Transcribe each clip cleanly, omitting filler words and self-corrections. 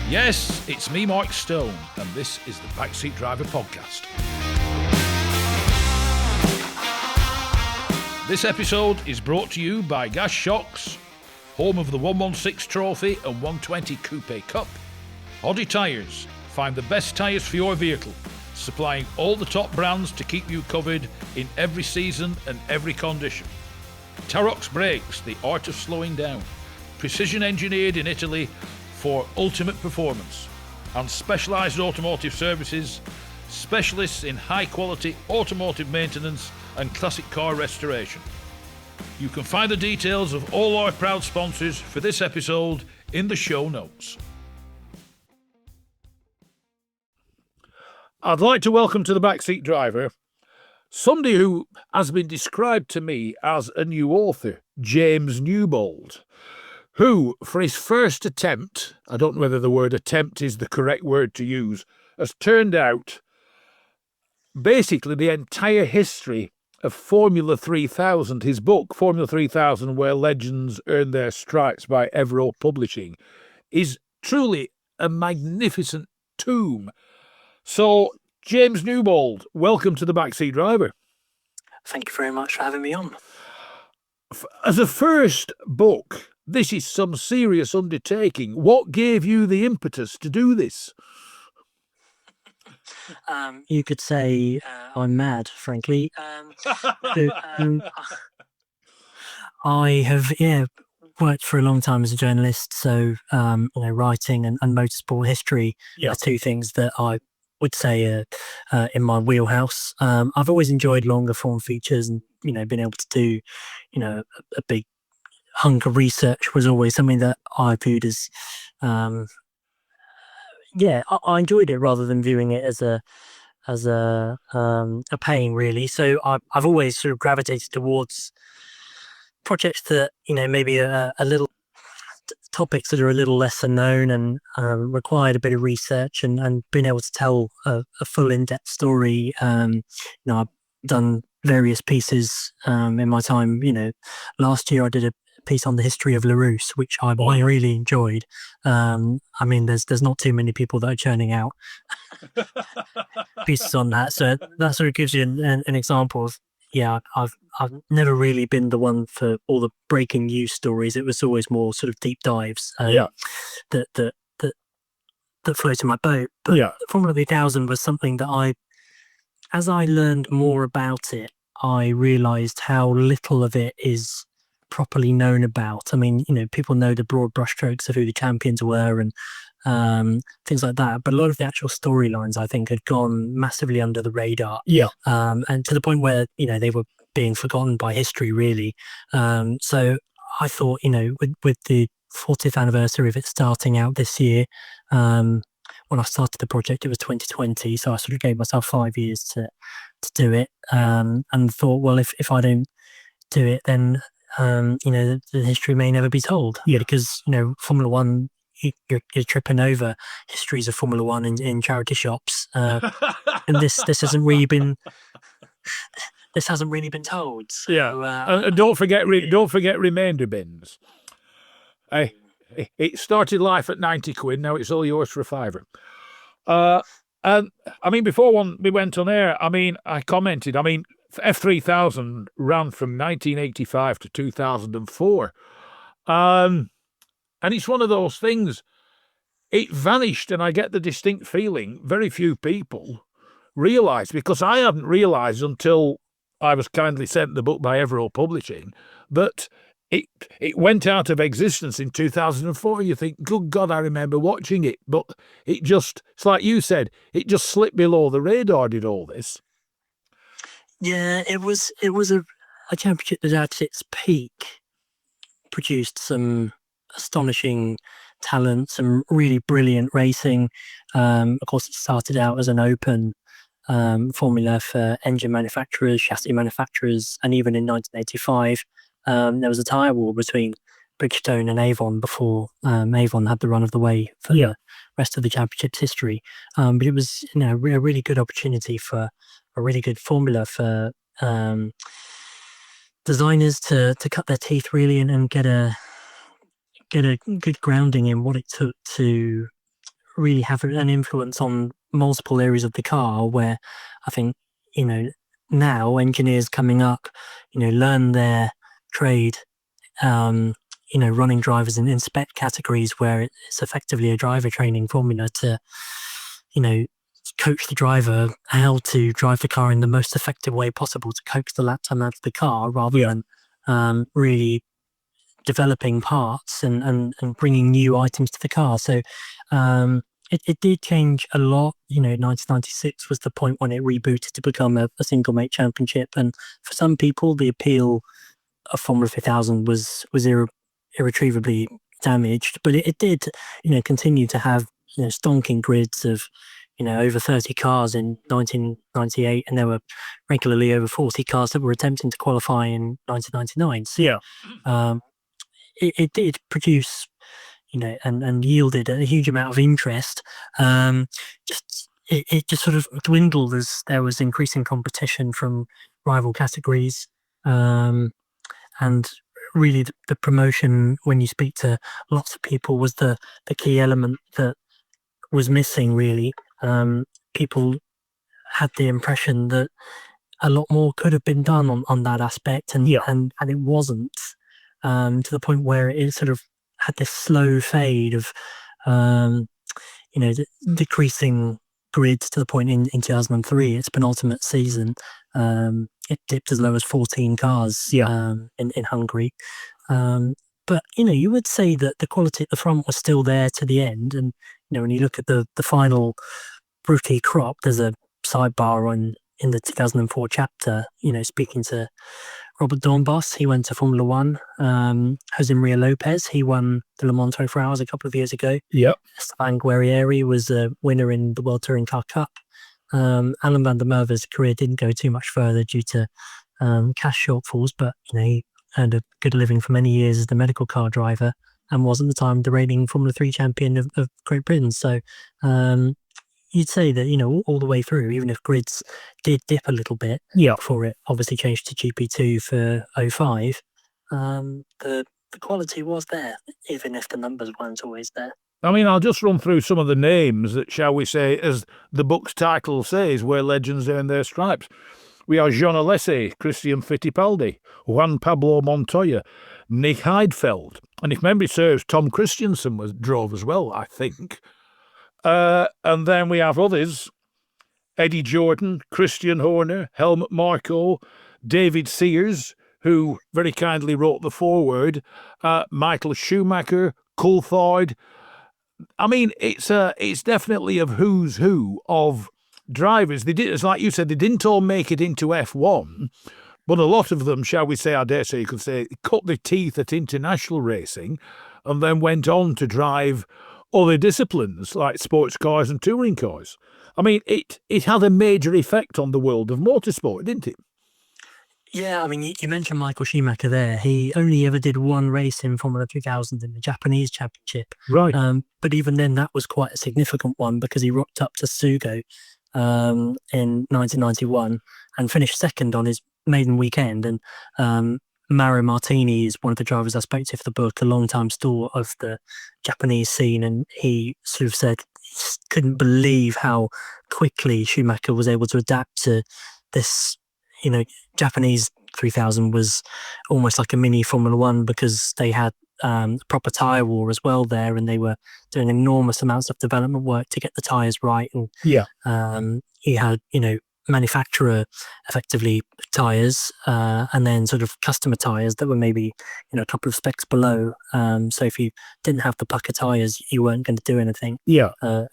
Yes, it's me, Mike Stone, and this is the Backseat Driver Podcast. This episode is brought to you by Gas Shocks, home of the 116 Trophy and 120 Coupe Cup. Hoddy Tyres, find the best tyres for your vehicle, supplying all the top brands to keep you covered in every season and every condition. Tarox Brakes, the art of slowing down, precision engineered in Italy for ultimate performance, and Specialised Automotive Services, specialists in high quality automotive maintenance and classic car restoration. You can find the details of all our proud sponsors for this episode in the show notes. I'd like to welcome to the Backseat Driver somebody who has been described to me as a new author, James Newbold, who, for his first attempt, I don't know whether the word attempt is the correct word to use, has turned out basically the entire history of Formula 3000. His book, Formula 3000, Where Legends Earn Their Stripes by Evero Publishing, is truly a magnificent tome. So, James Newbold, welcome to the Backseat Driver. Thank you very much for having me on. As a first book, this is some serious undertaking. What gave you the impetus to do this? You could say I'm mad, frankly. I have, worked for a long time as a journalist, so writing and motorsport history are two things that I would say are in my wheelhouse. I've always enjoyed longer form features, and being able to do a big hunk of research was always something that I viewed as I enjoyed it rather than viewing it as a pain, really. So I've always sort of gravitated towards projects that maybe a little topics that are a little lesser known and required a bit of research and being able to tell a full in-depth story. I've done various pieces in my time. Last year I did a piece on the history of LaRousse, which I really enjoyed. There's not too many people that are churning out pieces on that, so that sort of gives you an example of I've never really been the one for all the breaking news stories. It was always more sort of deep dives that floated my boat. But Formula 3000 was something that as I learned more about it, I realised how little of it is properly known about. People know the broad brushstrokes of who the champions were and things like that, but a lot of the actual storylines I think had gone massively under the radar, and to the point where they were being forgotten by history, really. So I thought, with the 40th anniversary of it starting out this year, when I started the project it was 2020, so I sort of gave myself 5 years to do it, and thought, well, if I don't do it, then the history may never be told. Because Formula One, you're tripping over histories of Formula One in charity shops, and this hasn't really been told. So, and don't forget remainder bins. It started life at 90 quid. Now it's all yours for a fiver. And before we went on air, I commented. F3000 ran from 1985 to 2004. And it's one of those things, it vanished, and I get the distinct feeling very few people realised, because I hadn't realised until I was kindly sent the book by Evero Publishing, that it went out of existence in 2004. You think, good God, I remember watching it, but it's like you said, it just slipped below the radar, did all this. Yeah, it was a championship that at its peak produced some astonishing talent, some really brilliant racing. Of course, it started out as an open formula for engine manufacturers, chassis manufacturers, and even in 1985, there was a tyre war between Bridgestone and Avon before Avon had the run of the way for the rest of the championship's history. But it was a really good opportunity for a really good formula for designers to cut their teeth, really, and get a good grounding in what it took to really have an influence on multiple areas of the car, where I think, now engineers coming up, learn their trade, running drivers in spec categories where it's effectively a driver training formula to, coach the driver how to drive the car in the most effective way possible to coax the lap time out of the car, rather than really developing parts and bringing new items to the car. So it did change a lot. 1996 was the point when it rebooted to become a single make championship, and for some people the appeal of Formula 3000 was irretrievably damaged, but it did continue to have stonking grids of over 30 cars in 1998, and there were regularly over 40 cars that were attempting to qualify in 1999. So it did produce and yielded a huge amount of interest. It just sort of dwindled as there was increasing competition from rival categories, and really the promotion, when you speak to lots of people, was the key element that was missing, really. People had the impression that a lot more could have been done on that aspect, and it wasn't, to the point where it sort of had this slow fade of decreasing grids, to the point in 2003, its penultimate season, it dipped as low as 14 cars in Hungary. But you would say that the quality at the front was still there to the end. And when you look at the final Brutti crop, there's a sidebar in the 2004 chapter, speaking to Robert Dornbos. He went to Formula One. Jose Maria Lopez, he won the Le Mans 24 Hours a couple of years ago. Esteban Guerrieri was a winner in the World Touring Car Cup. Alan van der Merwe's career didn't go too much further due to cash shortfalls, but he earned a good living for many years as the medical car driver, and was at the time the reigning Formula 3 champion of Great Britain. So you'd say that all the way through, even if grids did dip a little bit before it obviously changed to GP2 for 05, the quality was there, even if the numbers weren't always there. I mean, I'll just run through some of the names that, shall we say, as the book's title says, where legends earn their stripes. We are Jean Alesi, Christian Fittipaldi, Juan Pablo Montoya, Nick Heidfeld, and if memory serves, Tom Christensen drove as well, I think. And then we have others: Eddie Jordan, Christian Horner, Helmut Marko, David Sears, who very kindly wrote the foreword, Michael Schumacher, Coulthard. I mean, it's definitely of who's who of drivers. They did, as like you said, they didn't all make it into F1, but a lot of them, shall we say, I dare say you could say, cut their teeth at international racing and then went on to drive other disciplines like sports cars and touring cars. I mean, it had a major effect on the world of motorsport, didn't it? Yeah, I mean, you mentioned Michael Schumacher there. He only ever did one race in Formula 3000 in the Japanese championship. Right. But even then, that was quite a significant one, because he rocked up to Sugo in 1991 and finished second on his maiden weekend. And Mario Martini is one of the drivers I spoke to for the book, a long-time stalwart of the Japanese scene, and he sort of said he couldn't believe how quickly Schumacher was able to adapt to this. Japanese 3000 was almost like a mini Formula One, because they had proper tyre war as well there, and they were doing enormous amounts of development work to get the tyres right. And he had, manufacturer effectively tyres, and then sort of customer tyres that were maybe a couple of specs below. So if you didn't have the pucker tyres, you weren't going to do anything.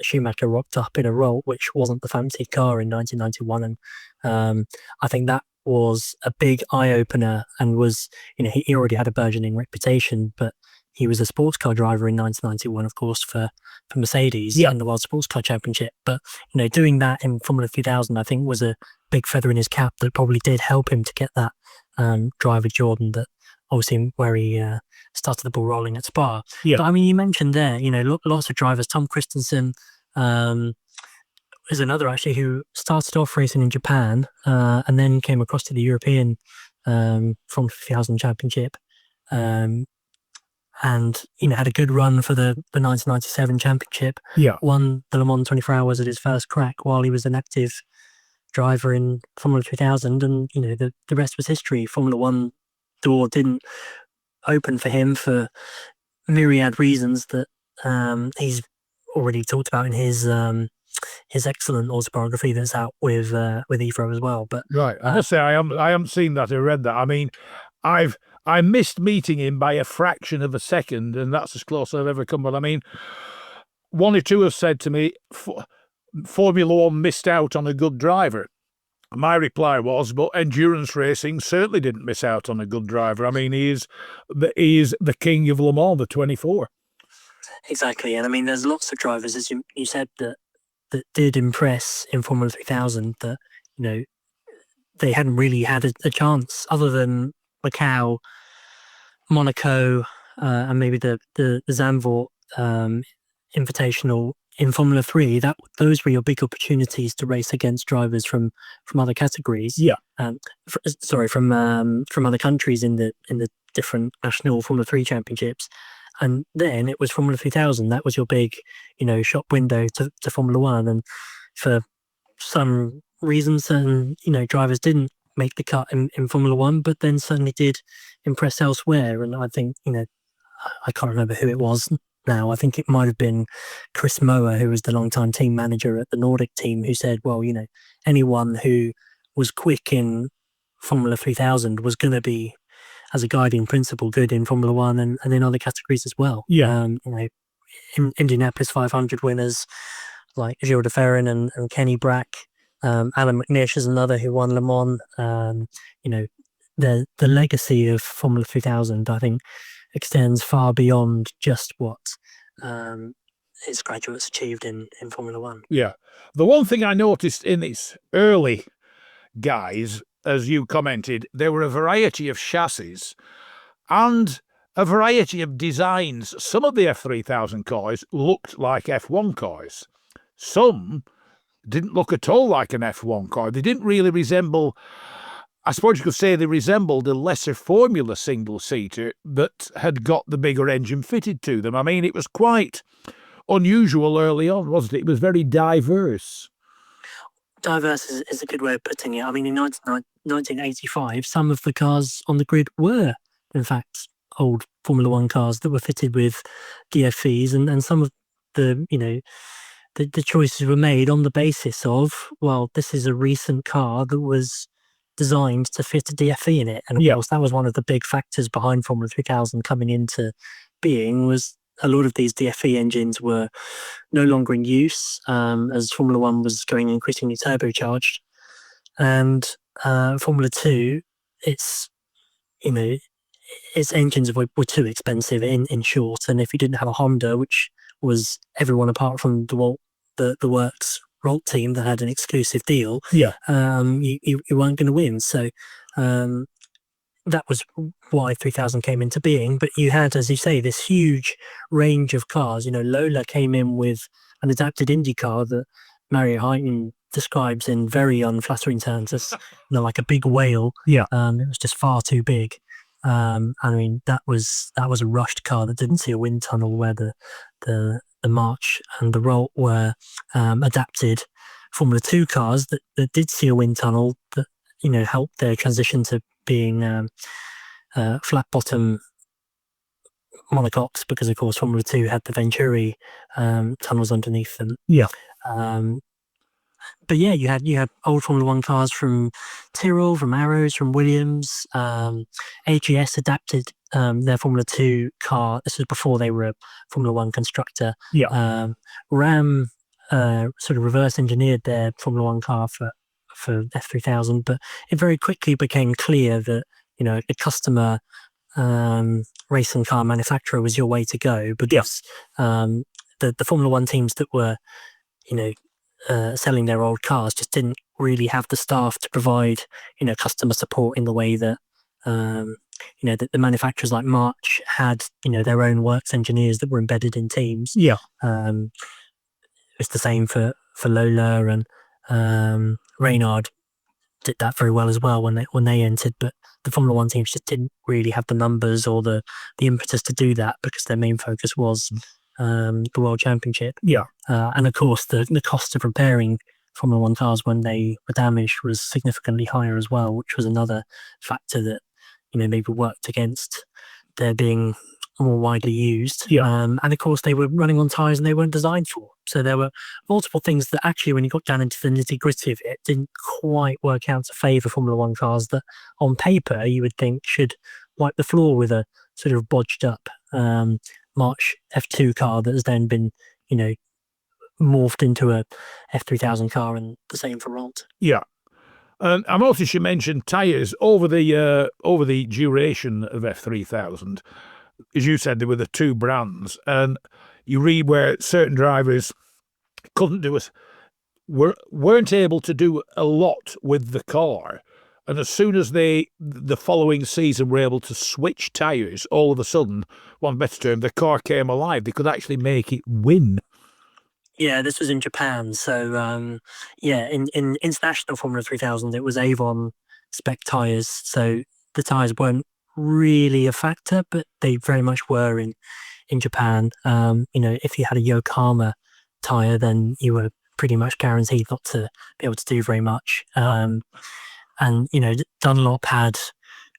Schumacher rocked up in a Rolt, which wasn't the fancy car in 1991, and I think that was a big eye opener, and was he already had a burgeoning reputation, but he was a sports car driver in 1991, of course, for Mercedes in the World Sports Car Championship. But, doing that in Formula 3000, I think, was a big feather in his cap that probably did help him to get that driver Jordan, that obviously where he started the ball rolling at Spa. But, I mean, you mentioned there, lots of drivers. Tom Christensen is another, actually, who started off racing in Japan and then came across to the European Formula 3000 Championship. and had a good run for the 1997 championship. Yeah. Won the Le Mans 24 Hours at his first crack while he was an active driver in Formula 3000, and the rest was history. Formula One door didn't open for him for myriad reasons that he's already talked about in his excellent autobiography that's out with Evo as well. But right, I must say I haven't seen that or read that. I mean, I missed meeting him by a fraction of a second, and that's as close as I've ever come. But I mean, one or two have said to me, Formula One missed out on a good driver. My reply was, but endurance racing certainly didn't miss out on a good driver. I mean, he is the king of Le Mans, the 24. Exactly, and I mean, there's lots of drivers, as you said, that did impress in Formula 3000 that they hadn't really had a chance other than Macau, Monaco, and maybe the Zandvoort Invitational in Formula 3. Those were your big opportunities to race against drivers from other categories. Yeah. From other countries in the different national Formula 3 championships. And then it was Formula 3000. That was your big, shop window to Formula 1. And for some reasons, drivers didn't make the cut in Formula 1, but then certainly did impress elsewhere. And I think, I can't remember who it was now. I think it might have been Chris Mower, who was the longtime team manager at the Nordic team, who said, well, anyone who was quick in Formula 3000 was going to be, as a guiding principle, good in Formula 1 and in other categories as well. Yeah. Indianapolis 500 winners like Gilles de Ferran and Kenny Brack, Alan McNish is another who won Le Mans. The legacy of Formula 3000, I think, extends far beyond just what its graduates achieved in Formula 1. Yeah. The one thing I noticed in its early guys, as you commented, there were a variety of chassis and a variety of designs. Some of the F3000 cars looked like F1 cars. Some didn't look at all like an F1 car. They didn't really resemble, I suppose you could say they resembled a lesser Formula single-seater that had got the bigger engine fitted to them. I mean, it was quite unusual early on, wasn't it? It was very diverse. Diverse is a good way of putting it. I mean, in 1985, some of the cars on the grid were, in fact, old Formula 1 cars that were fitted with DFEs, and some of the choices were made on the basis of, well, this is a recent car that was designed to fit a DFE in it. And of course, that was one of the big factors behind Formula 3000 coming into being, was a lot of these DFE engines were no longer in use as Formula 1 was going increasingly turbocharged. And Formula 2, its engines were too expensive in short. And if you didn't have a Honda, which was everyone apart from the Works Rolt team that had an exclusive deal, you weren't going to win. So that was why 3000 came into being. But you had, as you say, this huge range of cars. Lola came in with an adapted Indy car that Mario Heighton describes in very unflattering terms as like a big whale. It was just far too big. I mean, that was a rushed car that didn't see a wind tunnel, where the March and the Rolt were adapted Formula 2 cars that did see a wind tunnel that helped their transition to being flat bottom monocoques, because of course Formula 2 had the Venturi tunnels underneath them. But you had old Formula 1 cars from Tyrrell, from Arrows, from Williams. AGS adapted their Formula 2 car. This was before they were a Formula 1 constructor. Ram sort of reverse engineered their Formula 1 car for F3000, but it very quickly became clear that a customer racing car manufacturer was your way to go, because the Formula 1 teams that were selling their old cars just didn't really have the staff to provide customer support in the way that that the manufacturers like March had their own works engineers that were embedded in teams. It's the same for Lola, and Reynard did that very well as well when they entered, but the Formula One teams just didn't really have the numbers or the impetus to do that, because their main focus was the World Championship. Yeah. And of course, the cost of repairing Formula One cars when they were damaged was significantly higher as well, which was another factor that maybe worked against their being more widely used. Yeah. And of course, they were running on tyres and they weren't designed for. So there were multiple things that actually, when you got down into the nitty gritty of it, didn't quite work out to favour Formula One cars that on paper you would think should wipe the floor with a sort of bodged up March F2 car that has then been, morphed into a F3000 car, and the same for Ront. Yeah. I noticed you mentioned tyres over the duration of F3000. As you said, there were the two brands, and you read where certain drivers weren't able to do a lot with the car, and as soon as the following season were able to switch tyres, all of a sudden, one better term, the car came alive. They could actually make it win. Yeah, this was in Japan. So, in international Formula 3000, it was Avon spec tyres. So the tyres weren't really a factor, but they very much were in Japan. If you had a Yokohama tyre, then you were pretty much guaranteed not to be able to do very much. And Dunlop had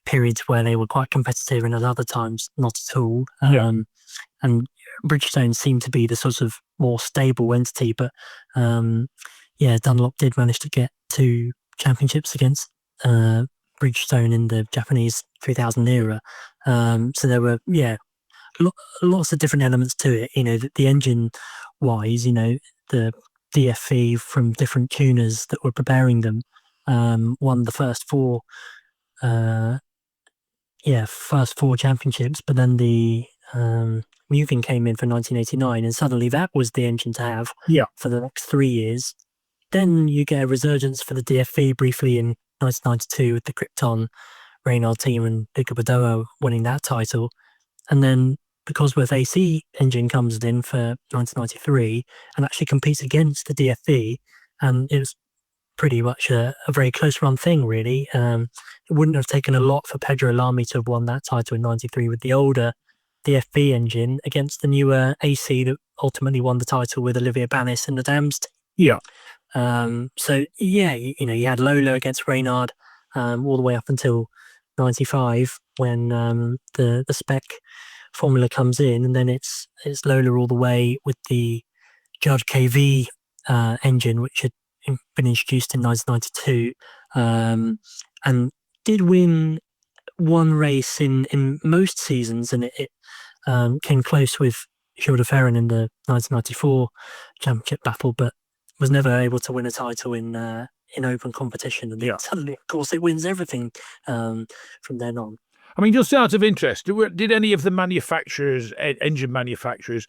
periods where they were quite competitive, and at other times not at all. And Bridgestone seemed to be the sort of more stable entity, but Dunlop did manage to get 2 championships against Bridgestone in the Japanese 3000 era. So there were lots of different elements to it. The engine wise, the DFE from different tuners that were preparing them won the first 4 championships, but then the Mugen came in for 1989, and suddenly that was the engine to have for the next 3 years. Then you get a resurgence for the DFE briefly in 1992 with the Krypton Reynard team and Luca Badoa winning that title. And then the Cosworth AC engine comes in for 1993 and actually competes against the DFE, and it was pretty much a very close run thing, really. It wouldn't have taken a lot for Pedro Lamy to have won that title in 93 with the older DFB engine against the newer AC that ultimately won the title with Olivier Banis and the Dams team. Yeah. You had Lola against Reynard all the way up until 95 when the spec formula comes in, and then it's Lola all the way with the Judge KV engine, which had been introduced in 1992 and did win one race in most seasons, and it came close with Gilles de Ferran in the 1994 championship battle, but was never able to win a title in open competition. And then suddenly, of course, it wins everything from then on. I mean, just out of interest, did any of the manufacturers, engine manufacturers,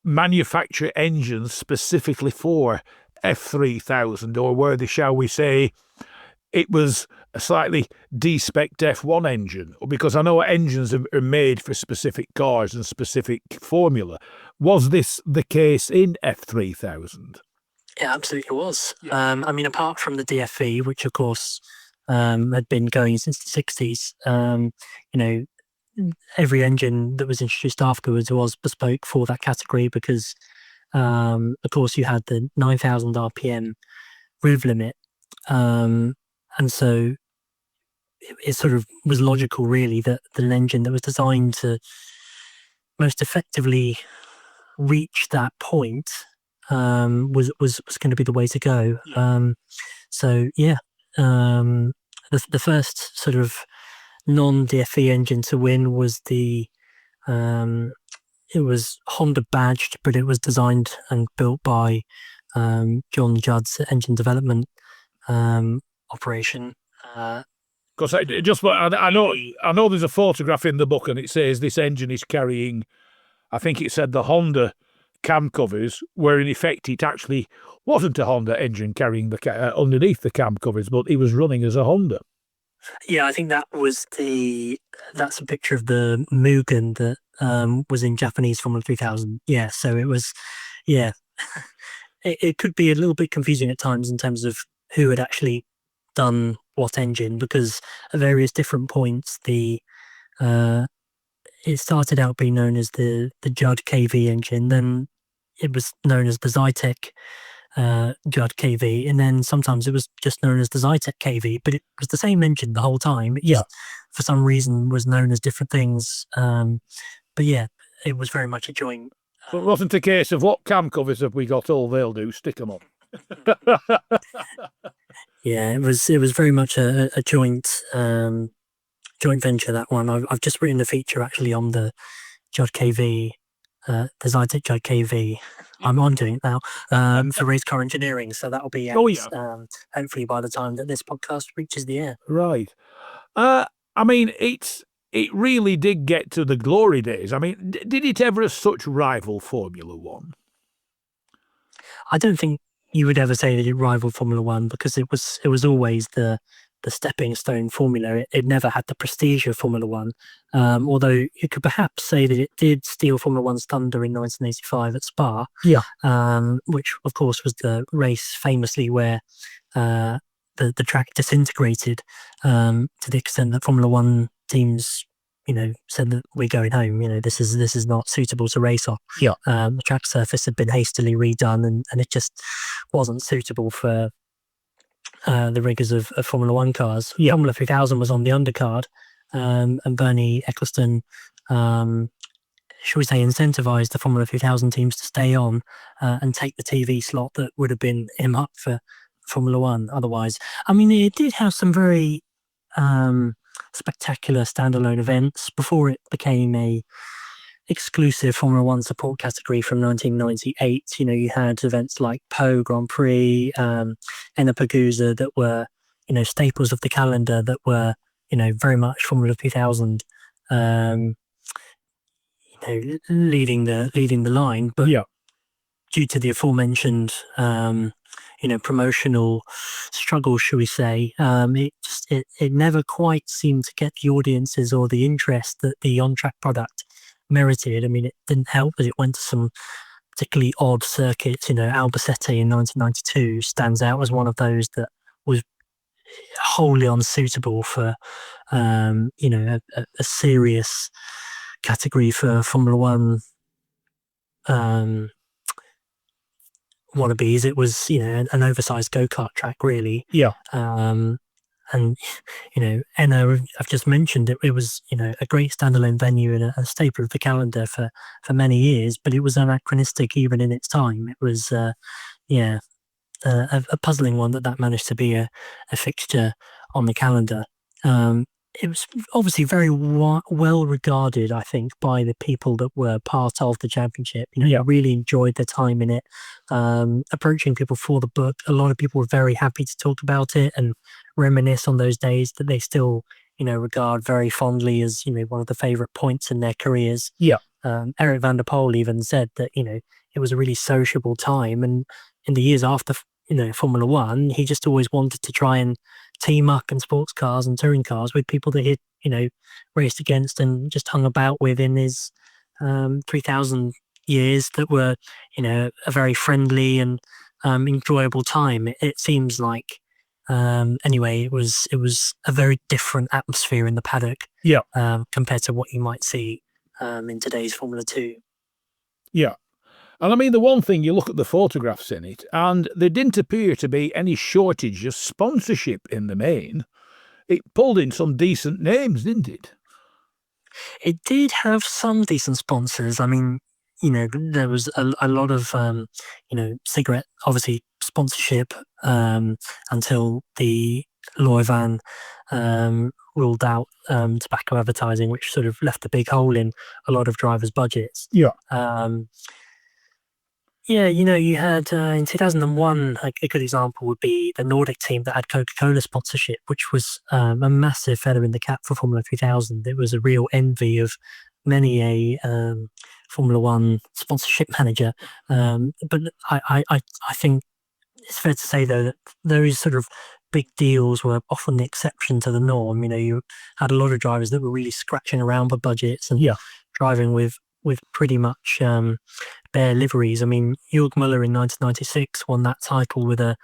manufacture engines specifically for F3000, or were they, shall we say, it was a slightly de-spec'd F1 engine? Because I know engines are made for specific cars and specific formula. Was this the case in F3000? Yeah, absolutely was. Apart from the DFE, which of course had been going since the 60s, every engine that was introduced afterwards was bespoke for that category, because of course you had the 9,000 RPM rev limit, and so it sort of was logical, really, that an engine that was designed to most effectively reach that point was going to be the way to go. The first sort of non-DFE engine to win was it was Honda badged, but it was designed and built by John Judd's engine development operation. Because I know there's a photograph in the book, and it says this engine is carrying, I think it said the Honda cam covers, where in effect it actually wasn't a Honda engine carrying the underneath the cam covers, but it was running as a Honda. Yeah, I think that's a picture of the Mugen that was in Japanese Formula 3000. Yeah, so it was, it could be a little bit confusing at times in terms of who had actually done watt engine, because at various different points it started out being known as the Judd KV engine, then it was known as the Zytec Judd KV, and then sometimes it was just known as the Zytec KV, but it was the same engine the whole time. It just, for some reason, was known as different things. But yeah, it was very much a joint. But it wasn't a case of what cam covers have we got, all they'll do, stick them on. Yeah, it was very much a joint venture, that one. I've just written a feature actually on the Judd KV, the Zytec Judd KV. I'm doing it now for race car engineering, so that'll be out hopefully by the time that this podcast reaches the air. Right. I mean, it really did get to the glory days. I mean, did it ever as such rival Formula One? I don't think you would ever say that it rivaled Formula One, because it was always the stepping stone formula. It never had the prestige of Formula One, although you could perhaps say that it did steal Formula One's thunder in 1985 at Spa, which of course was the race famously where the track disintegrated to the extent that Formula One teams, said that we're going home. This is not suitable to race on. The track surface had been hastily redone, and it just wasn't suitable for the rigours of Formula One cars. Formula 3000 was on the undercard, and Bernie Ecclestone, shall we say, incentivized the Formula 3000 teams to stay on and take the TV slot that would have been him up for Formula One otherwise. I mean, it did have some very spectacular standalone events before it became a exclusive Formula One support category from 1998. You had events like Po Grand Prix, Ennepegusa, that were, staples of the calendar, that were, very much Formula 2000, leading the line. But due to the aforementioned, promotional struggles, shall we say, it never quite seemed to get the audiences or the interest that the on-track product merited. I mean, it didn't help that it went to some particularly odd circuits. Albacete in 1992 stands out as one of those that was wholly unsuitable for, a serious category for Formula One wannabes. It was, an oversized go-kart track, really. And, Enna, I've just mentioned it. It was, a great standalone venue and a staple of the calendar for many years, but it was anachronistic even in its time. It was, a puzzling one that managed to be a fixture on the calendar. It was obviously very well regarded, I think, by the people that were part of the championship. Really enjoyed their time in it. Approaching people for the book, a lot of people were very happy to talk about it and reminisce on those days that they still, regard very fondly as, one of the favourite points in their careers. Eric van der Poel even said that, it was a really sociable time, and in the years after, Formula One, he just always wanted to try and team up in sports cars and touring cars with people that he'd, raced against and just hung about with in his 3000 years, that were, a very friendly and enjoyable time. It seems like, anyway, it was a very different atmosphere in the paddock compared to what you might see in today's Formula 2. And I mean, the one thing, you look at the photographs in it, and there didn't appear to be any shortage of sponsorship in the main. It pulled in some decent names, didn't it? It did have some decent sponsors. I mean, there was a lot of, cigarette, obviously, sponsorship until the Loivan ruled out tobacco advertising, which sort of left a big hole in a lot of drivers' budgets. You had in 2001, a good example would be the Nordic team that had Coca-Cola sponsorship, which was a massive feather in the cap for Formula 3000. It was a real envy of many a Formula One sponsorship manager. But I think it's fair to say, though, that those sort of big deals were often the exception to the norm. You had a lot of drivers that were really scratching around for budgets and driving with pretty much bare liveries. I mean, Jörg Müller in 1996 won that title with a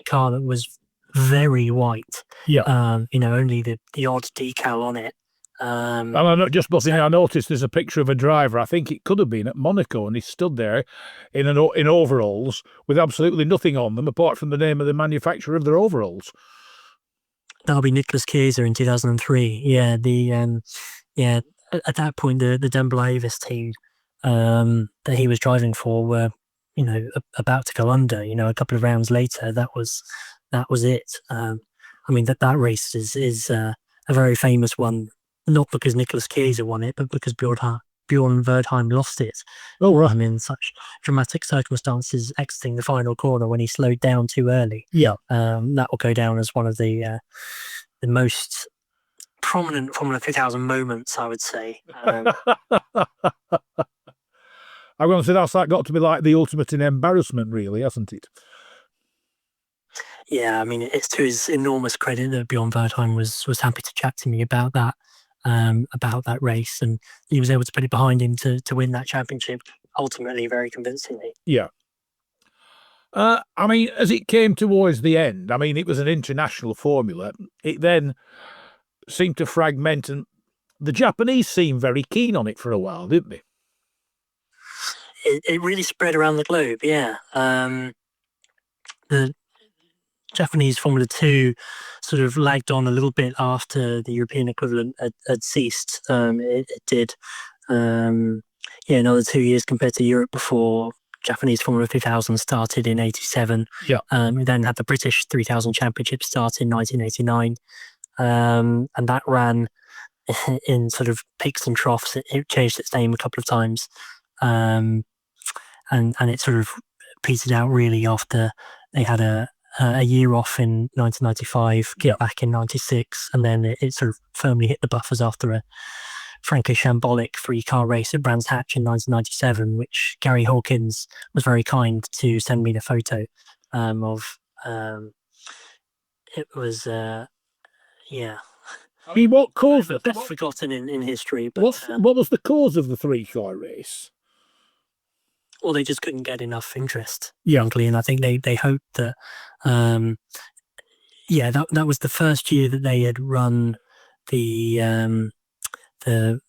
car that was very white. Yeah. Only the odd decal on it. And I'm not just buzzing. I noticed there's a picture of a driver. I think it could have been at Monaco, and he stood there in overalls with absolutely nothing on them apart from the name of the manufacturer of their overalls. That'll be Nicholas Kieser in 2003. Yeah, at that point the Demblavis team that he was driving for were about to go under. A couple of rounds later, that was it. That race is a very famous one. Not because Nicholas Kieser won it, but because Bjorn Verdheim lost it. Oh, right. In such dramatic circumstances, exiting the final corner when he slowed down too early. Yeah. That will go down as one of the most prominent Formula 3000 moments, I would say. I'm going to say that's got to be like the ultimate in embarrassment, really, hasn't it? Yeah, it's to his enormous credit that Bjorn Verdheim was happy to chat to me about that race, and he was able to put it behind him to win that championship, ultimately very convincingly. Yeah. As it came towards the end, it was an international formula. It then seemed to fragment, and the Japanese seemed very keen on it for a while, didn't they? It really spread around the globe, yeah. The Japanese Formula 2 sort of lagged on a little bit after the European equivalent had ceased. It did, another 2 years compared to Europe before Japanese Formula 3000 started in 87. Yeah. We then had the British 3000 Championship start in 1989. And that ran in sort of peaks and troughs. It changed its name a couple of times. And it sort of petered out really after they had a year off in 1995, get back in 96, and then it sort of firmly hit the buffers after a frankly shambolic 3-car race at Brands Hatch in 1997, which Gary Hawkins was very kind to send me the photo of. It was, yeah. What caused it? Best forgotten in history. But what was the cause of the 3-car race? Well, they just couldn't get enough interest, frankly, and I think they hoped that, that was the first year that they had run the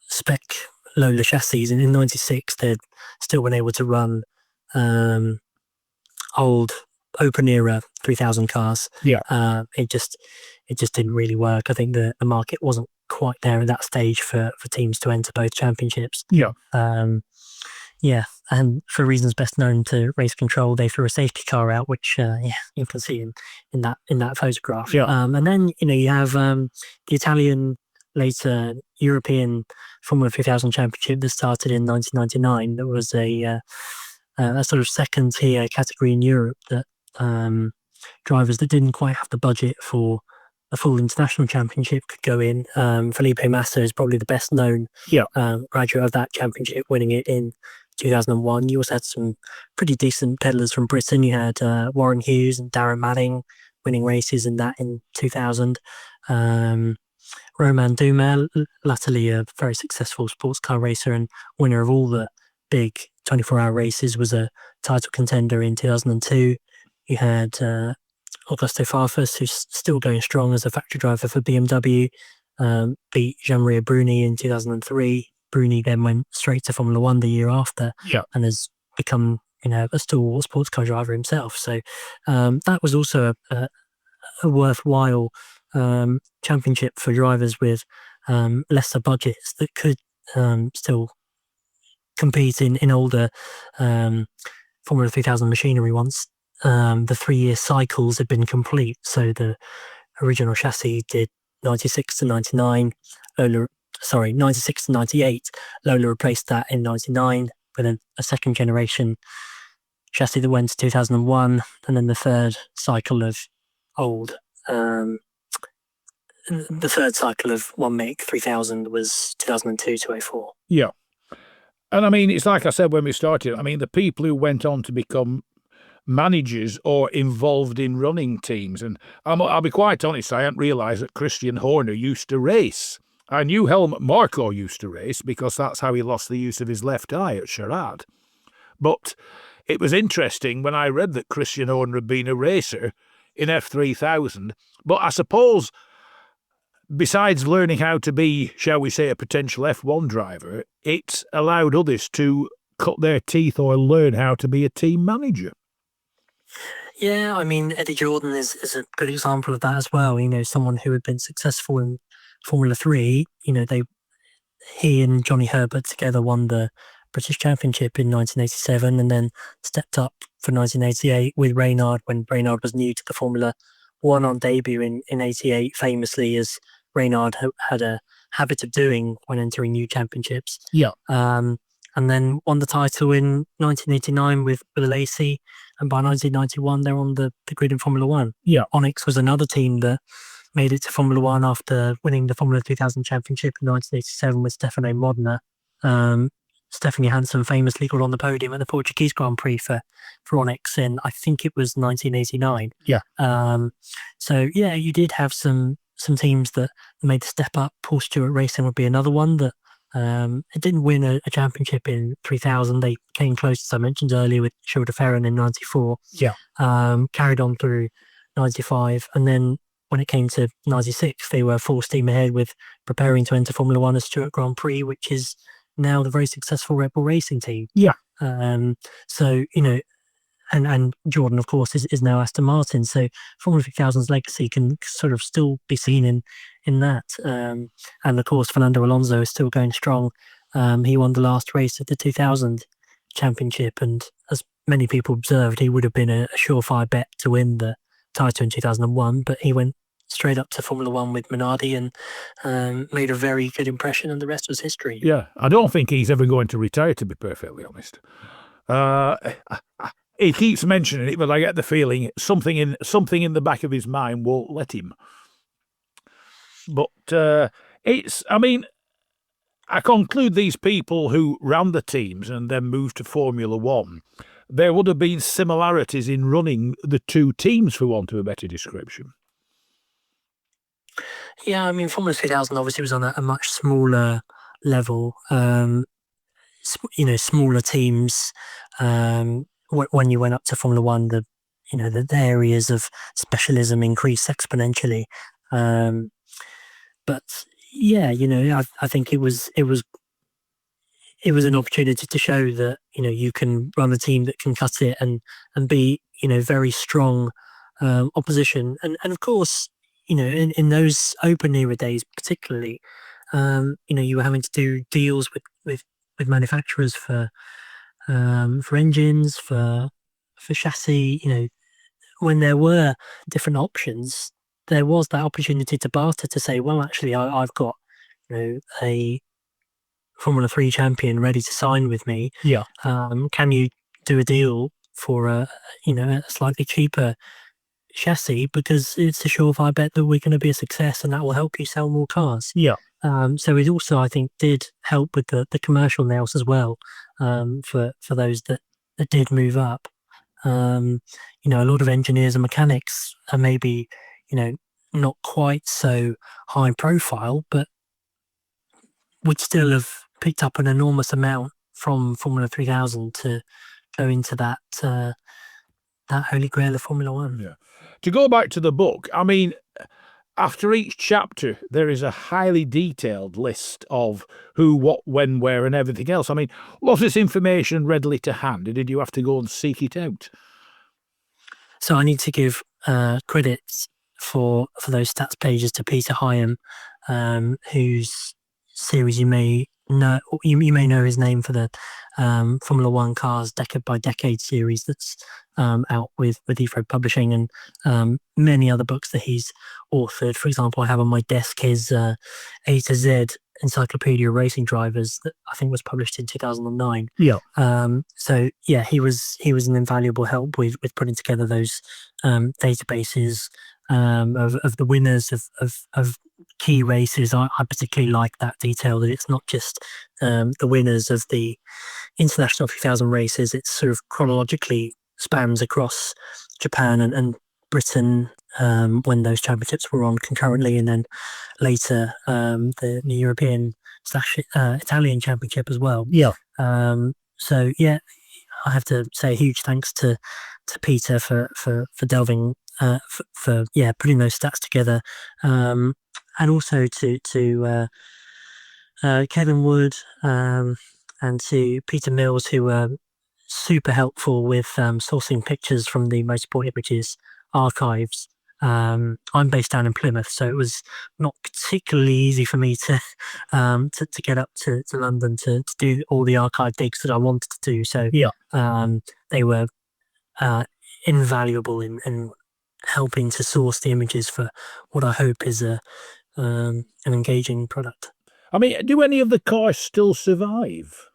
spec Lola chassis, and in '96 they'd still been able to run old open era 3000 cars. Yeah, it just didn't really work. I think the market wasn't quite there at that stage for teams to enter both championships. And for reasons best known to race control, they threw a safety car out, which you can see in that photograph. And then you have the Italian, later European Formula 3000 Championship that started in 1999. That was a sort of second tier category in Europe that drivers that didn't quite have the budget for a full international championship could go in. Felipe Massa is probably the best known graduate of that championship, winning it in 2001. You also had some pretty decent pedalers from Britain. You had Warren Hughes and Darren Manning winning races in 2000. Romain Dumas, latterly a very successful sports car racer and winner of all the big 24-hour races, was a title contender in 2002. You had Augusto Farfus, who's still going strong as a factory driver for BMW, beat Jean-Marie Bruni in 2003. Bruni then went straight to Formula 1 the year after and has become a stalwart sports car driver himself. So that was also a worthwhile championship for drivers with lesser budgets that could still compete in older Formula 3000 machinery once the 3-year cycles had been complete. So the original chassis did 96 to 99, 96 to 98. Lola replaced that in 99 with a second generation chassis that went to 2001, and then the third cycle of old. The third cycle of one make 3000 was 2002 to 04. Yeah. And it's like I said when we started, the people who went on to become managers or involved in running teams, and I'll be quite honest, I hadn't realised that Christian Horner used to race. I knew Helmut Marko used to race because that's how he lost the use of his left eye at Charade. But it was interesting when I read that Christian Horner had been a racer. in F3000. But I suppose, besides learning how to be, shall we say, a potential F1 driver, it's allowed others to cut their teeth or learn how to be a team manager. Yeah, I mean, Eddie Jordan is a good example of that as well. You know, someone who had been successful in Formula 3, you know, he and Johnny Herbert together won the British Championship in 1987 and then stepped up for 1988 with Reynard when Reynard was new to the Formula 1 on debut in 88, famously, as Reynard had a habit of doing when entering new championships. Yeah. And then won the title in 1989 with Lacey, and by 1991 they're on the grid in Formula 1. Yeah. Onyx was another team that made it to Formula 1 after winning the Formula 2000 Championship in 1987 with Stefano Modena. Stephanie Hansen famously got on the podium at the Portuguese Grand Prix for Onyx in, I think it was 1989. Yeah. So yeah, you did have some teams that made the step up. Paul Stewart Racing would be another one that it didn't win a championship in 3000. They came close, as I mentioned earlier, with Gilles de Ferran in 94. Yeah. Carried on through 95, and then when it came to 96, they were full steam ahead with preparing to enter Formula 1 as Stewart Grand Prix, which is now the very successful Red Bull Racing team. Yeah. So, you know, and Jordan, of course, is now Aston Martin. So Formula 3000's legacy can sort of still be seen in that. And of course, Fernando Alonso is still going strong. He won the last race of the 2000 championship, and as many people observed, he would have been a surefire bet to win the title in 2001, but he went straight up to Formula 1 with Minardi and made a very good impression, and the rest was history. Yeah, I don't think he's ever going to retire, to be perfectly honest. He keeps mentioning it, but I get the feeling something in the back of his mind won't let him. But I conclude these people who ran the teams and then moved to Formula 1, there would have been similarities in running the two teams, for want of a better description. Yeah, I mean, Formula 3000 obviously was on a much smaller level. Smaller teams. When you went up to Formula 1, the areas of specialism increased exponentially. But yeah, I think it was an opportunity to show that you can run a team that can cut it and be very strong opposition. And of course, in those open era days particularly, you were having to do deals with manufacturers for engines, for chassis. When there were different options, there was that opportunity to barter, to say, well, actually, I've got a Formula 3 champion ready to sign with me. Yeah. Can you do a deal for a slightly cheaper chassis, because it's a surefire bet that we're going to be a success and that will help you sell more cars. Yeah. So it also, I think, did help with the commercial nails as well, for those that did move up. A lot of engineers and mechanics are maybe, not quite so high profile, but would still have picked up an enormous amount from Formula 3000 to go into that holy grail of Formula 1. Yeah. To go back to the book, I mean, after each chapter, there is a highly detailed list of who, what, when, where, and everything else. I mean, was this information readily to hand, or did you have to go and seek it out? So I need to give credits for those stats pages to Peter Hyam, whose series you may know. You may know his name for the Formula 1 Cars Decade by Decade series that's out with Efred Publishing, and many other books that he's authored. For example, I have on my desk his A to Z Encyclopedia of Racing Drivers that I think was published in 2009. Yeah. So yeah, he was an invaluable help with putting together those databases of the winners of key races. I particularly like that detail, that it's not just the winners of the international 3000 races. It's sort of chronologically spans across Japan and Britain, when those championships were on concurrently, and then later the European / Italian championship as well. Yeah. So yeah, I have to say a huge thanks to Peter for delving for putting those stats together, and also to Kevin Wood and to Peter Mills, who were super helpful with sourcing pictures from the Motorsport Images archives. I'm based down in Plymouth, so it was not particularly easy for me to get up to London to do all the archive digs that I wanted to do. So they were invaluable in helping to source the images for what I hope is an engaging product. I mean, do any of the cars still survive?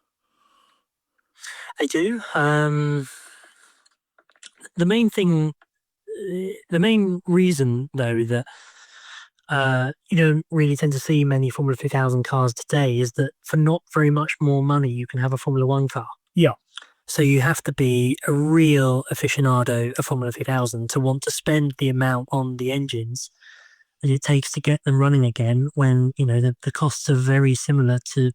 They do. The main reason, though, that you don't really tend to see many Formula 3000 cars today is that for not very much more money, you can have a Formula 1 car. Yeah. So you have to be a real aficionado of Formula 3000 to want to spend the amount on the engines that it takes to get them running again when, the costs are very similar to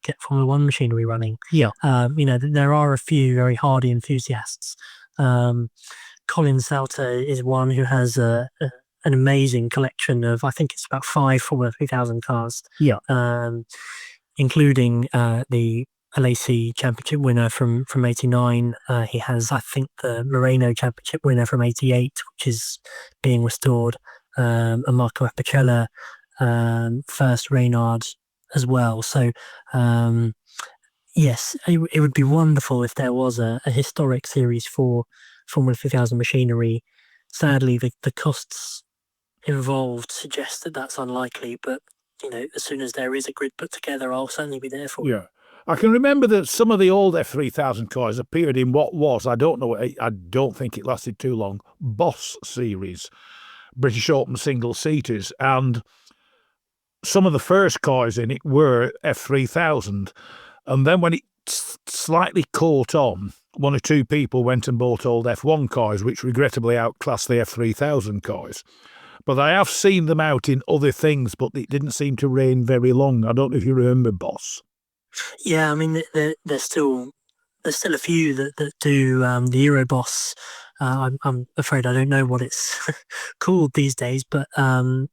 get Formula 1 machinery running. Yeah. There are a few very hardy enthusiasts. Colin Salter is one who has an amazing collection of, I think it's about 5 Formula 3000 cars. Yeah. Including the LAC Championship winner from 89. He has, I think, the Moreno Championship winner from 88, which is being restored. And Marco Apicella, first Reynard as well. So, yes, it would be wonderful if there was a historic series for Formula 3000 machinery. Sadly, the costs involved suggest that that's unlikely, but, as soon as there is a grid put together, I'll certainly be there for it. Yeah. I can remember that some of the old F3000 cars appeared in what was, I don't think it lasted too long, Boss series. British Open single-seaters, and some of the first cars in it were F3000. And then when it slightly caught on, one or two people went and bought old F1 cars, which regrettably outclassed the F3000 cars. But I have seen them out in other things, but it didn't seem to reign very long. I don't know if you remember Boss. Yeah, I mean, there's still a few that do the Euroboss. I'm afraid I don't know what it's called these days, but a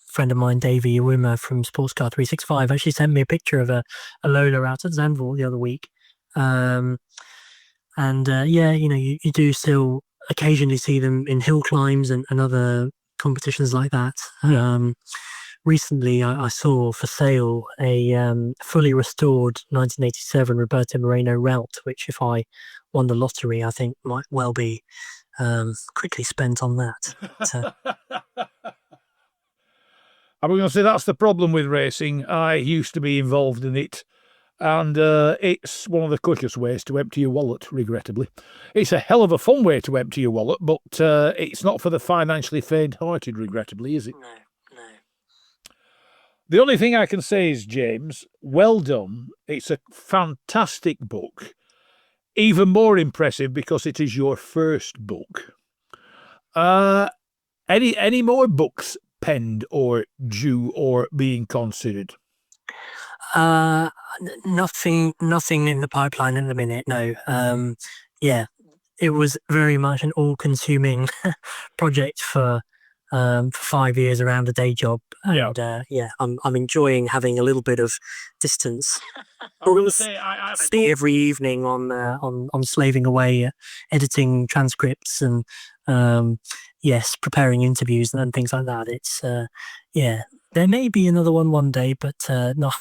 friend of mine, Davey Wimmer from Sportscar 365, actually sent me a picture of a Lola out at Zandvoort the other week. You do still occasionally see them in hill climbs and other competitions like that. Recently, I saw for sale a fully restored 1987 Roberto Moreno route, which if I won the lottery, I think might well be quickly spent on that. I'm going to say that's the problem with racing. I used to be involved in it, and it's one of the quickest ways to empty your wallet, regrettably. It's a hell of a fun way to empty your wallet, but it's not for the financially faint-hearted, regrettably, is it? No. The only thing I can say is, James, well done. It's a fantastic book. Even more impressive because it is your first book. Any more books penned or due or being considered? Nothing in the pipeline at the minute, no. It was very much an all-consuming project for 5 years around a day job, and I'm enjoying having a little bit of distance. Every evening on slaving away, editing transcripts and preparing interviews and things like that. It's there may be another one day, but not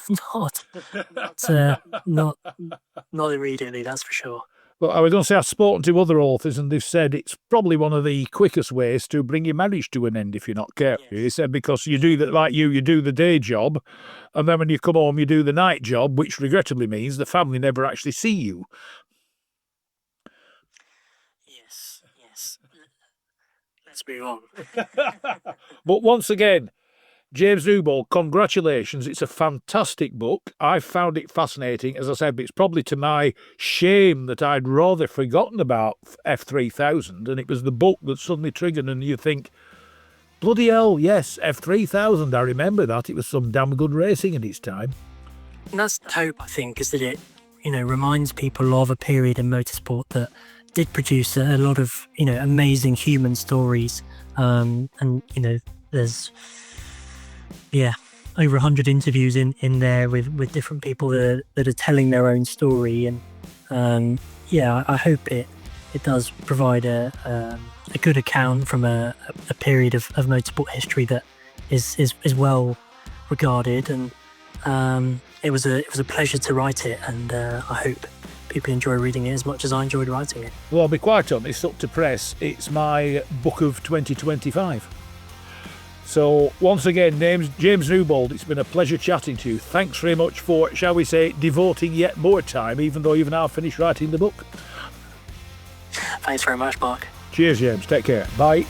immediately. That's for sure. Well, I was going to say I've spoken to other authors and they've said it's probably one of the quickest ways to bring your marriage to an end if you're not careful. Yes. They said because you do that, like you do the day job, and then when you come home you do the night job, which regrettably means the family never actually see you. Yes. Let's move on. But once again, James Newbold, congratulations. It's a fantastic book. I found it fascinating. As I said, it's probably to my shame that I'd rather forgotten about F3000, and it was the book that suddenly triggered, and you think, bloody hell, yes, F3000, I remember that. It was some damn good racing in its time. And that's the hope, I think, is that it, reminds people of a period in motorsport that did produce a lot of amazing human stories, and there's over 100 interviews in there with different people that are telling their own story, and I hope it does provide a good account from a period of motorsport history that is well regarded, and it was a pleasure to write it, and I hope people enjoy reading it as much as I enjoyed writing it. Well, I'll be quite honest, up to press, it's my book of 2025. So once again, James Newbold, it's been a pleasure chatting to you. Thanks very much for, shall we say, devoting yet more time, even though you've now finished writing the book. Thanks very much, Mark. Cheers, James. Take care. Bye.